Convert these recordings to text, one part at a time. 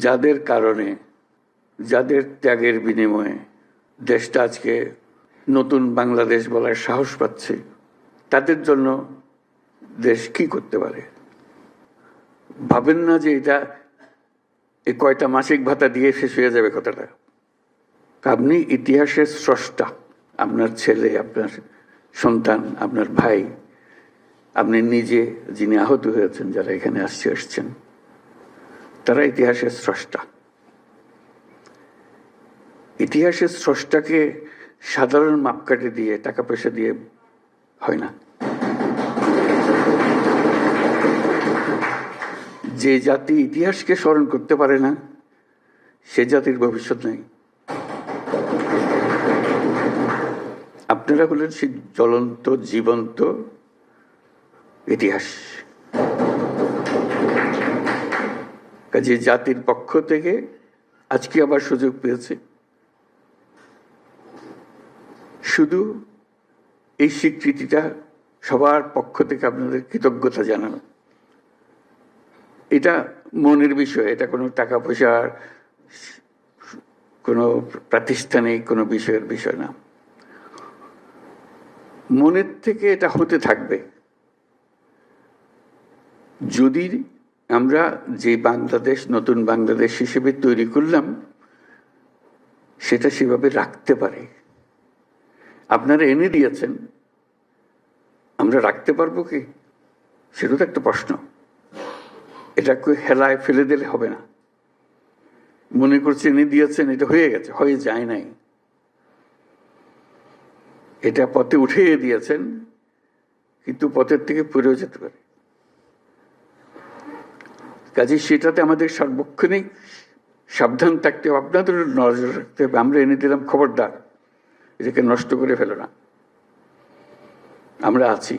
যাদের কারণে, যাদের ত্যাগের বিনিময়ে দেশটা আজকে নতুন বাংলাদেশ বলার সাহস পাচ্ছে, তাদের জন্য দেশ কি করতে পারে? ভাবেন না যে এটা এই কয়টা মাসিক ভাতা দিয়ে শেষ হয়ে যাবে কথাটা। আপনি ইতিহাসের স্রষ্টা। আপনার ছেলে, আপনার সন্তান, আপনার ভাই, আপনি নিজে যিনি আহত হয়েছেন, যারা এখানে আসছেন, তারা ইতিহাসের স্রষ্টা। ইতিহাসের স্রষ্টাকে সাধারণ মাপকাঠি দিয়ে, টাকা পয়সা দিয়ে হয় না। যে জাতি ইতিহাসকে স্মরণ করতে পারে না, সে জাতির ভবিষ্যৎ নেই। আপনারা হলেন সেই জ্বলন্ত জীবন্ত ইতিহাস। কাজে জাতির পক্ষ থেকে আজকে আবার সুযোগ পেয়েছে শুধু এই স্বীকৃতিটা সবার পক্ষ থেকে আপনাদের কৃতজ্ঞতা জানানো। এটা মনের বিষয়, এটা কোনো টাকা পয়সার, কোনো প্রাতিষ্ঠানিক কোনো বিষয়ের বিষয় না। মনের থেকে এটা হতে থাকবে যদি আমরা যে বাংলাদেশ, নতুন বাংলাদেশ হিসেবে তৈরি করলাম, সেটা সেভাবে রাখতে পারে। আপনারা এনে দিয়েছেন, আমরা রাখতে পারবো কি? সেটা তো একটা প্রশ্ন। এটা হেলায় ফেলে দিলে হবে না। মনে করছে এনে দিয়েছেন, এটা হয়ে গেছে, হয়ে যায় নাই। এটা পথে উঠিয়ে দিয়েছেন, কিন্তু পথের থেকে পড়েও যেতে পারে। কাজে সেটাতে আমাদের সার্বক্ষণিক সাবধান থাকতে হবে, আপনাদের নজর রাখতে হবে। আমরা এনে দিলাম, খবরদার এটাকে নষ্ট করে ফেলো না। আমরা আছি।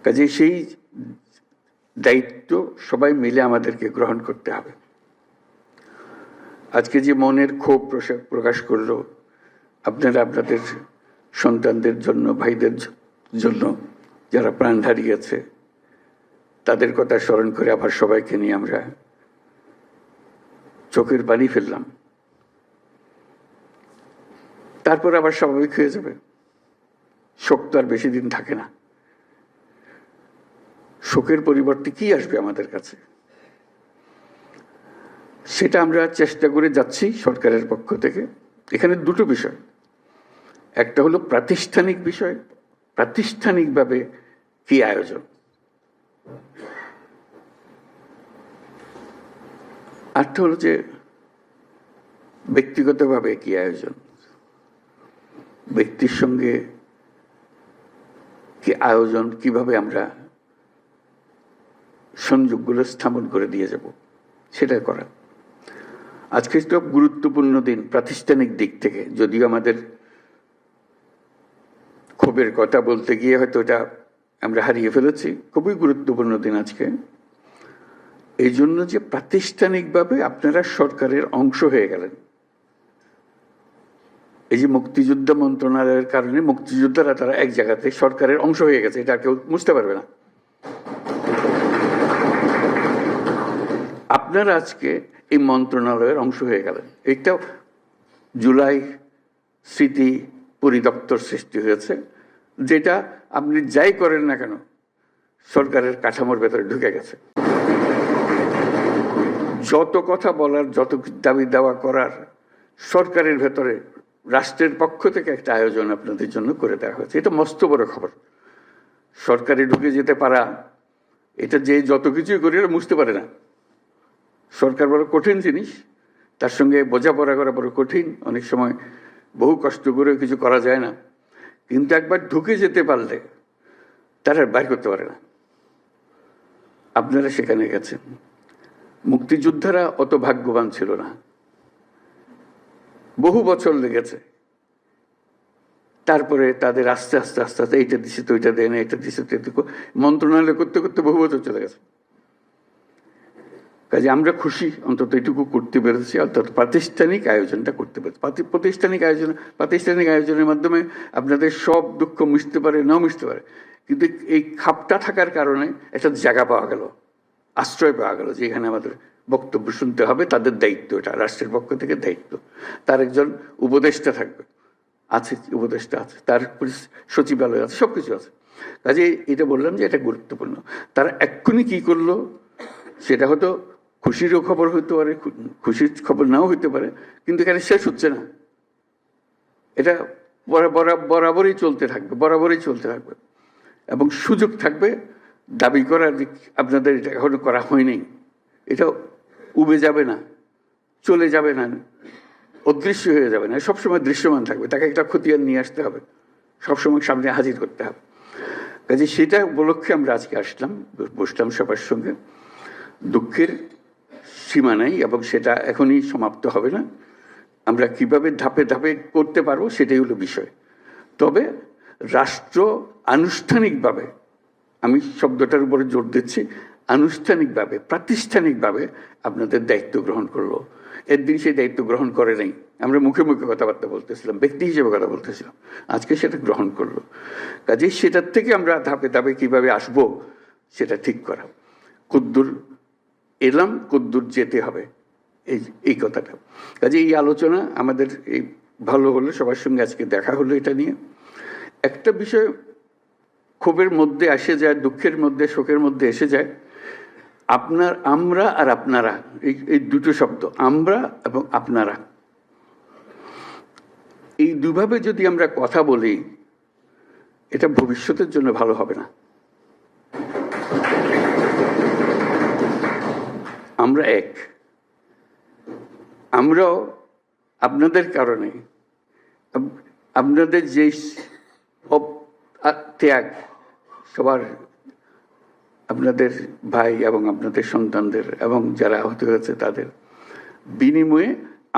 কাজে সেই দায়িত্ব সবাই মিলে আমাদেরকে গ্রহণ করতে হবে। আজকে যে মনের ক্ষোভ প্রকাশ করলো আপনারা আপনাদের সন্তানদের জন্য, ভাইদের জন্য যারা প্রাণ হারিয়েছে, তাদের কথা স্মরণ করে আবার সবাইকে নিয়ে আমরা চোখের পানি ফেললাম। তারপর আবার স্বাভাবিক হয়ে যাবে। শোক তো আর বেশি দিন থাকে না। শোকের পরিবর্তে কি আসবে আমাদের কাছে, সেটা আমরা চেষ্টা করে যাচ্ছি সরকারের পক্ষ থেকে। এখানে দুটো বিষয়, একটা হলো প্রাতিষ্ঠানিক বিষয়, প্রাতিষ্ঠানিকভাবে কি আয়োজন, আরটা হলো যে ব্যক্তিগতভাবে কি আয়োজন। ব্যক্তির সঙ্গে কি আয়োজন, কিভাবে আমরা সংযোগগুলো স্থাপন করে দিয়ে যাব, সেটা করা। আজকে তো গুরুত্বপূর্ণ দিন প্রাতিষ্ঠানিক দিক থেকে, যদিও আমাদের ক্ষোভের কথা বলতে গিয়ে হয়তো এটা আমরা হারিয়ে ফেলেছি। খুবই গুরুত্বপূর্ণ দিন আজকে, এই জন্য যে প্রাতিষ্ঠানিকভাবে আপনারা সরকারের অংশ হয়ে গেলেন। এই যে মুক্তিযুদ্ধ মন্ত্রণালয়ের কারণে মুক্তিযোদ্ধারা তারা এক জায়গাতে সরকারের অংশ হয়ে গেছে, এটা কেউ বুঝতে পারবে না। আপনারা আজকে এই মন্ত্রণালয়ের অংশ হয়ে গেলেন। এটা জুলাই স্মৃতি পরিদপ্তর সৃষ্টি হয়েছে, যেটা আপনি যাই করেন না কেন সরকারের কাঠামোর ভেতরে ঢুকে গেছে। যত কথা বলার, যত দাবি দাওয়া করার, সরকারের ভেতরে রাষ্ট্রের পক্ষ থেকে একটা আয়োজন আপনাদের জন্য করে দেওয়া হয়েছে। এটা মস্ত বড় খবর। সরকারে ঢুকে যেতে পারা, এটা যে যত কিছুই করি বুঝতে পারে না। সরকার বড় কঠিন জিনিস, তার সঙ্গে বোঝাপড়া করা বড় কঠিন। অনেক সময় বহু কষ্ট করে কিছু করা যায় না, কিন্তু একবার ঢুকে যেতে পারলে তারা বাইর করতে পারে না। আপনারা সেখানে গেছেন। মুক্তিযোদ্ধারা অত ভাগ্যবান ছিল না, বহু বছর লেগেছে। তারপরে তাদের আস্তে আস্তে আস্তে আস্তে এইটা দিছে তো ওইটা দেয় না, এটা দিছে তো, মন্ত্রণালয় করতে করতে বহু বছর চলে গেছে। কাজে আমরা খুশি অন্তত এটুকু করতে পেরেছি, অর্থাৎ প্রাতিষ্ঠানিক আয়োজনটা করতে পেরেছি। প্রাতিষ্ঠানিক আয়োজনের মাধ্যমে আপনাদের সব দুঃখ মিশতে পারে, নাও মিশতে পারে, কিন্তু এই খাপটা থাকার কারণে একটা জায়গা পাওয়া গেল। আশ্রয় পাওয়া গেল যে এখানে আমাদের বক্তব্য শুনতে হবে, তাদের দায়িত্ব, এটা রাষ্ট্রের পক্ষ থেকে দায়িত্ব। তার একজন উপদেষ্টা থাকবে, আছে উপদেষ্টা আছে, তার সচিবালয় আছে, সবকিছু আছে। কাজে এটা বললাম যে এটা গুরুত্বপূর্ণ। তারা এক্ষুনি কি করলো সেটা হয়তো খুশিরও খবর হইতে পারে, খুশির খবর নাও হইতে পারে, কিন্তু এখানে শেষ হচ্ছে না। এটা বরাবরই চলতে থাকবে, বরাবরই চলতে থাকবে, এবং সুযোগ থাকবে দাবি করার। আপনাদের এটা এখনো করা হয়নি, এটা উবে যাবে না, চলে যাবে না, অদৃশ্য হয়ে যাবে না, সবসময় দৃশ্যমান থাকবে। তাকে একটা খতিয়ান নিয়ে আসতে হবে, সবসময় সামনে হাজির করতে হবে। কাজে সেটা উপলক্ষে আমরা আজকে আসলাম, বসলাম সবার সঙ্গে। দুঃখের সীমা নাই এবং সেটা এখনই সমাপ্ত হবে না। আমরা কিভাবে ধাপে ধাপে করতে পারবো সেটাই হলো বিষয়। তবে রাষ্ট্র আনুষ্ঠানিকভাবে, আমি শব্দটার উপরে জোর দিচ্ছি, আনুষ্ঠানিকভাবে, প্রাতিষ্ঠানিকভাবে আপনাদের দায়িত্ব গ্রহণ করলো। একদিন সেই দায়িত্ব গ্রহণ করে নাই, আমরা মুখে মুখে কথাবার্তা বলতেছিলাম, ব্যক্তি হিসেবে কথা বলতেছিলাম, আজকে সেটা গ্রহণ করলো। কাজেই সেটার থেকে আমরা ধাপে ধাপে কিভাবে আসব সেটা ঠিক করা। কদ্দূর এলাম, কদ্দূর যেতে হবে, এই কথাটা। কাজে এই আলোচনা আমাদের এই ভালো হলো, সবার সঙ্গে আজকে দেখা হলো। এটা নিয়ে একটা বিষয় ক্ষোভের মধ্যে আসে যায়, দুঃখের মধ্যে, শোকের মধ্যে এসে যায়। আমরা আর আপনারা, এই দুটো শব্দ, আমরা এবং আপনারা, এই দুভাবে যদি আমরা কথা বলি, এটা ভবিষ্যতের জন্য ভালো হবে না। আমরা এক, আমরাও আপনাদের কারণে, আপনাদের যে ত্যাগ, সবার, আপনাদের ভাই এবং আপনাদের সন্তানদের এবং যারা আহত হয়েছে তাদের বিনিময়ে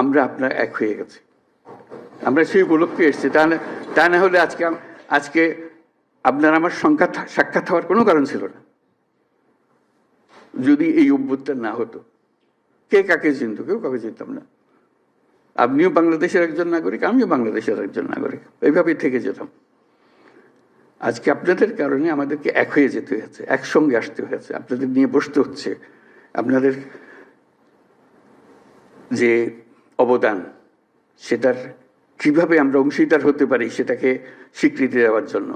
আমরা আপনারা এক হয়ে গেছি। আমরা সেই উপলক্ষে এসেছি। তা না হলে আজকে আপনার আমার সাক্ষাৎ হওয়ার কোনো কারণ ছিল না। যদি এই অভ্যুত্থান না হতো, কে কাকে চিনত? কেউ কাকে চিনতাম না। আপনিও বাংলাদেশের একজন নাগরিক, আমিও বাংলাদেশের একজন নাগরিক, এইভাবেই থেকে যেতাম। আজকে আপনাদের কারণে আমাদেরকে এক হয়ে যেতে হয়েছে, একসঙ্গে আসতে হয়েছে, আপনাদের নিয়ে বসতে হচ্ছে। আপনাদের যে অবদান, সেটার কিভাবে আমরা অংশীদার হতে পারি সেটাকে স্বীকৃতি দেওয়ার জন্য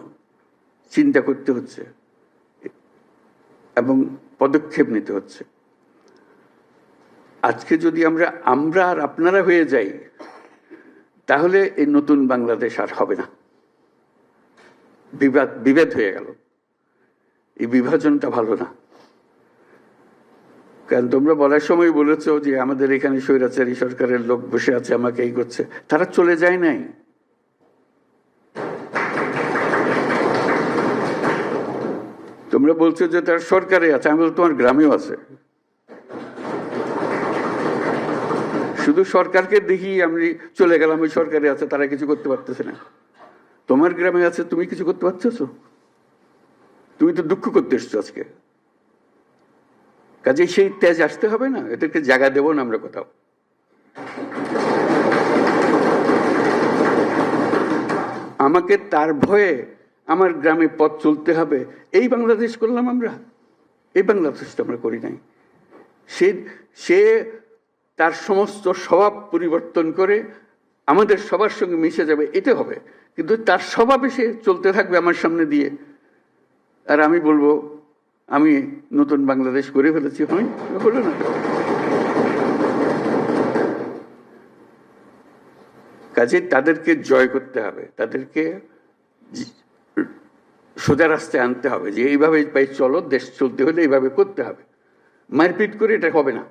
চিন্তা করতে হচ্ছে এবং পদক্ষেপ নিতে হচ্ছে। আজকে যদি আমরা আর আপনারা হয়ে যাই, তাহলে এই নতুন বাংলাদেশ আর হবে না। বিভেদ হয়ে গেল। এই বিভাজনটা ভালো না। কারণ তোমরা বলার সময় বলেছো যে আমাদের এখানে স্বৈরাচারী সরকারের লোক বসে আছে, আমাকে এই করছে। তারা চলে যায় নাই। তোমরা বলছো যে তার সরকারে আছে, আমি বলছি তোমার গ্রামেও আছে। শুধু সরকারকে দেখি আমি চলে গেলাম, ওই সরকারে আছে, তারা কিছু করতে পারতেছে না। তোমার গ্রামে আছে, তুমি কিছু করতে পারতেছো? তুমি তো দুঃখ করতে এসছো আজকে। কাজে সেই তেজ আসতে হবে না? এদেরকে জায়গা দেবো না আমরা কোথাও। আমাকে তার ভয়ে আমার গ্রামে পথ চলতে হবে, এই বাংলাদেশ করলাম আমরা? এই বাংলাদেশটা আমরা করি নাই। সে তার সমস্ত স্বভাব পরিবর্তন করে আমাদের সবার সঙ্গে মিশে যাবে, এটা হবে। কিন্তু তার স্বভাবে সে চলতে থাকবে আমার সামনে দিয়ে, আর আমি বলবো আমি নতুন বাংলাদেশ করে ফেলেছি। হলো না। কাজে তাদেরকে জয় করতে হবে, তাদেরকে সোজা রাস্তায় আনতে হবে, যে এইভাবে চলো, দেশ চলতে হলে এইভাবে করতে হবে। মারপিট করে এটা হবে না।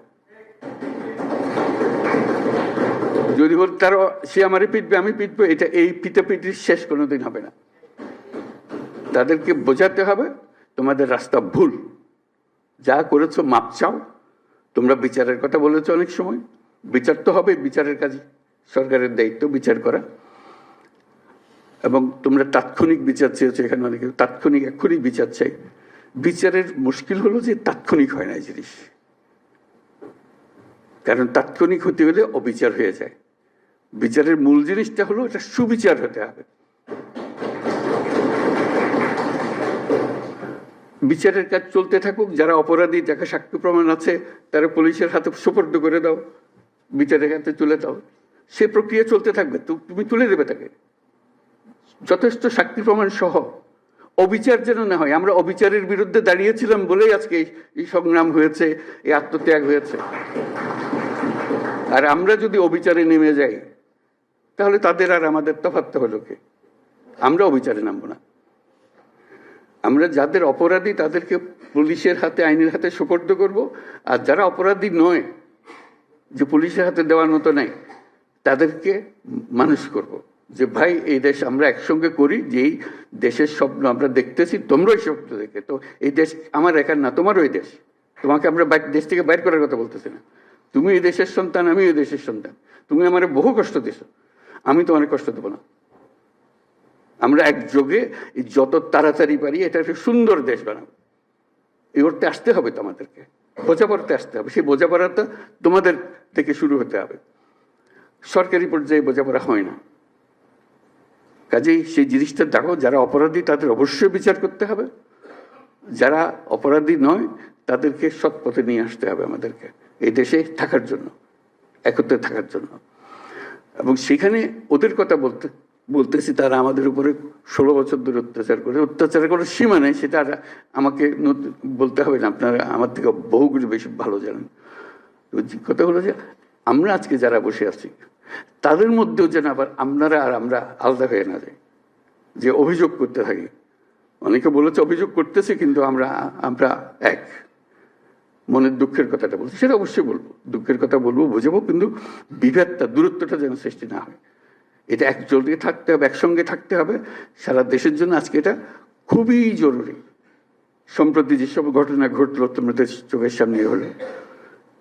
যদি বল তার সে আমারে পিটবে, আমি পিটবো, এটা এই পিটাপিটির শেষ কোনোদিন হবে না। তাদেরকে বোঝাতে হবে তোমাদের রাস্তা ভুল, যা করেছো মাপ চাও। তোমরা বিচারের কথা বলেছো অনেক সময়, বিচার তো হবে, বিচারের কাজ সরকারের দায়িত্ব বিচার করা। এবং তোমরা তাৎক্ষণিক বিচার চেয়েছো, এখানে অনেকে তাৎক্ষণিক এক্ষুনি বিচার চাই। বিচারের মুশকিল হলো যে তাৎক্ষণিক হয় না এই জিনিস, কারণ তাৎক্ষণিক হতে হলে অবিচার হয়ে যায়। বিচারের মূল জিনিসটা হলো এটা সুবিচার হতে হবে। বিচারের কাজ চলতে থাকুক, যারা অপরাধী, যাকে সাক্ষ্য প্রমাণ আছে তারা পুলিশের হাতে সুপর্দ করে দাও, বিচারের হাতে তুলে দাও, সে প্রক্রিয়া চলতে থাকবে, তুমি তুলে দেবে তাকে যথেষ্ট সাক্ষী প্রমাণ সহ। অবিচার যেন না হয়। আমরা অবিচারের বিরুদ্ধে দাঁড়িয়েছিলাম বলেই আজকে এই সংগ্রাম হয়েছে, এই আত্মত্যাগ হয়েছে। আর আমরা যদি অবিচারে নেমে যাই তাহলে তাদের আর আমাদের তফাৎ হলো কি? আমরা অবিচারে নামবো না। আমরা যাদের অপরাধী তাদেরকে পুলিশের হাতে, আইনের হাতে সুপর্দ করব, আর যারা অপরাধী নয়, যে পুলিশের হাতে দেওয়ার মতো নাই, তাদেরকে মানুষ করব যে ভাই এই দেশ আমরা একসঙ্গে করি, যে এই দেশের স্বপ্ন আমরা দেখতেছি, তোমরাই স্বপ্ন দেখে, তো এই দেশ আমার একার না, তোমারও এই দেশ। তোমাকে আমরা দেশ থেকে বাইর করার কথা বলতেছি না। তুমি এই দেশের সন্তান, আমি এই দেশের সন্তান। তুমি আমার বহু কষ্ট দিছো, আমি তোমার কষ্ট দেবো না। আমরা একযোগে যত তাড়াতাড়ি পারি এটা একটা সুন্দর দেশ বানাবো। এই করতে আসতে হবে তো আমাদেরকে, বোঝাপড়াতে আসতে হবে। সেই বোঝাপড়াটা তোমাদের থেকে শুরু হতে হবে। সরকারি পর্যায়ে বোঝাপড়া হয় না। কাজেই সেই জিনিসটা দেখো, যারা অপরাধী তাদের অবশ্যই বিচার করতে হবে, যারা অপরাধী নয় তাদেরকে সৎ পথে নিয়ে আসতে হবে আমাদেরকে, এই দেশে থাকার জন্য, একত্রে থাকার জন্য। এবং সেখানে ওদের কথা বলতেছি, তারা আমাদের উপরে 16 বছর ধরে অত্যাচার করার সীমা নেই, সেটা আমাকে বলতে হবে না, আপনারা আমার থেকে বহুগুলো বেশি ভালো জানেন। কথা হলো যে আমরা আজকে যারা বসে আছি তাদের মধ্যেও যেন আবার আপনারা আর আমরা আলাদা হয়ে না যাই, যে অভিযোগ করতে থাকি। অনেকে বলেছে অভিযোগ করতেছে, কিন্তু আমরা এক। মনের দুঃখের কথাটা বলছি, সেটা অবশ্যই বলবো, দুঃখের কথা বলবো, বোঝাবো, কিন্তু বিভেদটা, দূরত্বটা যেন সৃষ্টি না হয়। এটা একজোটে থাকতে হবে, একসঙ্গে থাকতে হবে সারা দেশের জন্য। আজকে এটা খুবই জরুরি। সম্প্রতি যেসব ঘটনা ঘটলো তোমাদের চোখের সামনে হলো,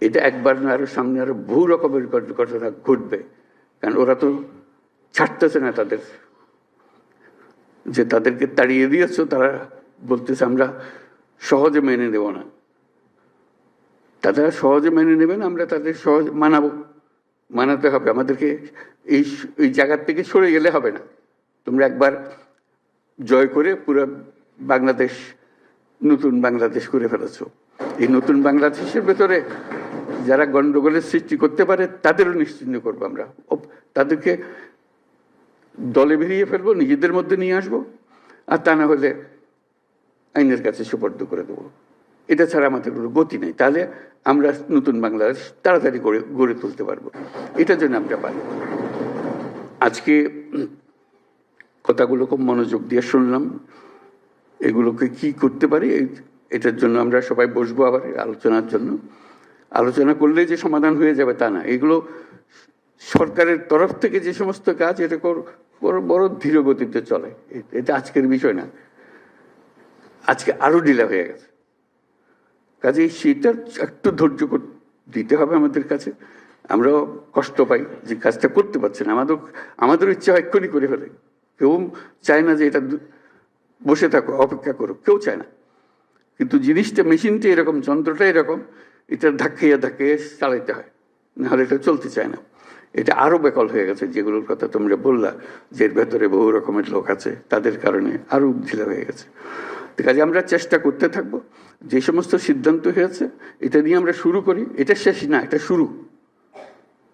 এটা একবার না, আরো সামনে আরো বহু রকমের ঘটনা ঘটবে। কারণ ওরা তো ছাড়তেছে না তাদের, যে তাদেরকে তাড়িয়ে দিয়েছ, তারা বলতেছে আমরা সহজে মেনে নেব না। তারা সহজে মেনে নেবেন, আমরা তাদের সহজে মানাতে হবে। আমাদেরকে এই জায়গার থেকে সরে গেলে হবে না। তোমরা একবার জয় করে পুরো বাংলাদেশ নতুন বাংলাদেশ করে ফেলেছ। এই নতুন বাংলাদেশের ভেতরে যারা গন্ডগোলের সৃষ্টি করতে পারে তাদেরও নিশ্চিহ্ন করবো আমরা। তাদেরকে দলে বেরিয়ে ফেলবো, নিজেদের মধ্যে নিয়ে আসবো, আর তা না হলে আইনের কাছে সুপর্দ করে দেবো। এটা ছাড়া আমাদের কোনো গতি নেই। তাহলে আমরা নতুন বাংলাদেশ তাড়াতাড়ি গড়ে তুলতে পারবো। এটার জন্য আমরা পারি। আজকে কথাগুলো খুব মনোযোগ দিয়ে শুনলাম। এগুলোকে কি করতে পারি, এটার জন্য আমরা সবাই বসবো আবার আলোচনার জন্য। আলোচনা করলে যে সমাধান হয়ে যাবে তা না। এগুলো সরকারের তরফ থেকে যে সমস্ত কাজ, এটা বড় ধীর গতিতে চলে। এটা আজকের বিষয় না, আজকে আরো ঢিলা হয়ে গেছে। কাজে সেটা একটু ধৈর্য দিতে হবে আমাদের কাছে। আমরাও কষ্ট পাই যে কাজটা করতে পারছি না। আমাদের ইচ্ছা এক্ষুনি করে ফেলে। কেউ চায় না যে এটা বসে থাকো, অপেক্ষা করো, কেউ চায় না। কিন্তু জিনিসটা, মেশিনটা এরকম, যন্ত্রটা এরকম, এটা ধাক্কাইয়া চালাইতে হয়, নাহলে এটা চলতে চায় না। এটা আরো বেকল হয়ে গেছে। যেগুলোর কথা তোমরা বললা, যে এর ভেতরে বহু রকমের লোক আছে, তাদের কারণে আরো ঢিলা হয়ে গেছে। কাজে আমরা চেষ্টা করতে থাকবো। যে সমস্ত সিদ্ধান্ত হয়েছে এটা নিয়ে আমরা শুরু করি। এটা শেষ না, এটা শুরু।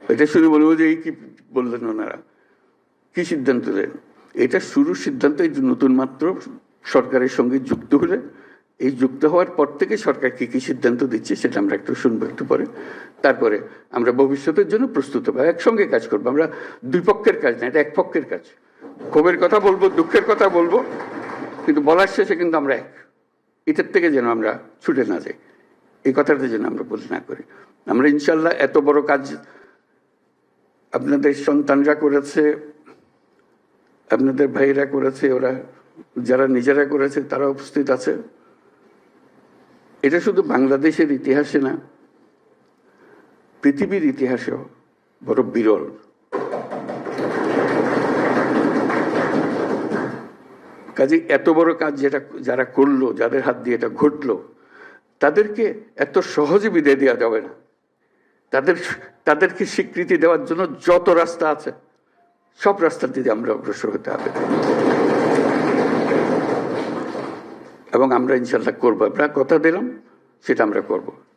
এটা শুরু বলবো যে এই কি বললেন ওনারা, কি সিদ্ধান্ত দেন, এটা শুরু সিদ্ধান্ত। এই নতুন মাত্র সরকারের সঙ্গে যুক্ত হলে, এই যুক্ত হওয়ার পর থেকে সরকার কি কি সিদ্ধান্ত দিচ্ছে সেটা আমরা একটু শুনবো একটু পরে। তারপরে আমরা ভবিষ্যতের জন্য প্রস্তুত হবো, একসঙ্গে কাজ করবো। আমরা দুই পক্ষের কাজ না, এটা এক পক্ষের কাজ। ক্ষোভের কথা বলবো, দুঃখের কথা বলবো, কিন্তু বলার শেষে কিন্তু আমরা এক। এটার থেকে যেন আমরা ছুটে না যাই, এই কথাটা যেন আমরা বলি না করি। আমরা ইনশাল্লাহ এত বড় কাজ আপনাদের সন্তানরা করেছে, আপনাদের ভাইরা করেছে, ওরা যারা নিজেরা করেছে তারা উপস্থিত আছে। এটা শুধু বাংলাদেশের ইতিহাসে না, পৃথিবীর ইতিহাসেও বড় বিরল। কাজে এত বড় কাজ যারা করলো, যাদের হাত দিয়ে এটা ঘটলো, তাদেরকে এত সহজে বিদায় দেওয়া যাবে না। তাদেরকে স্বীকৃতি দেওয়ার জন্য যত রাস্তা আছে সব রাস্তা দিয়ে আমরা অগ্রসর হতে হবে। এবং আমরা ইনশাল্লাহ করবো। আমরা কথা দিলাম, সেটা আমরা করব।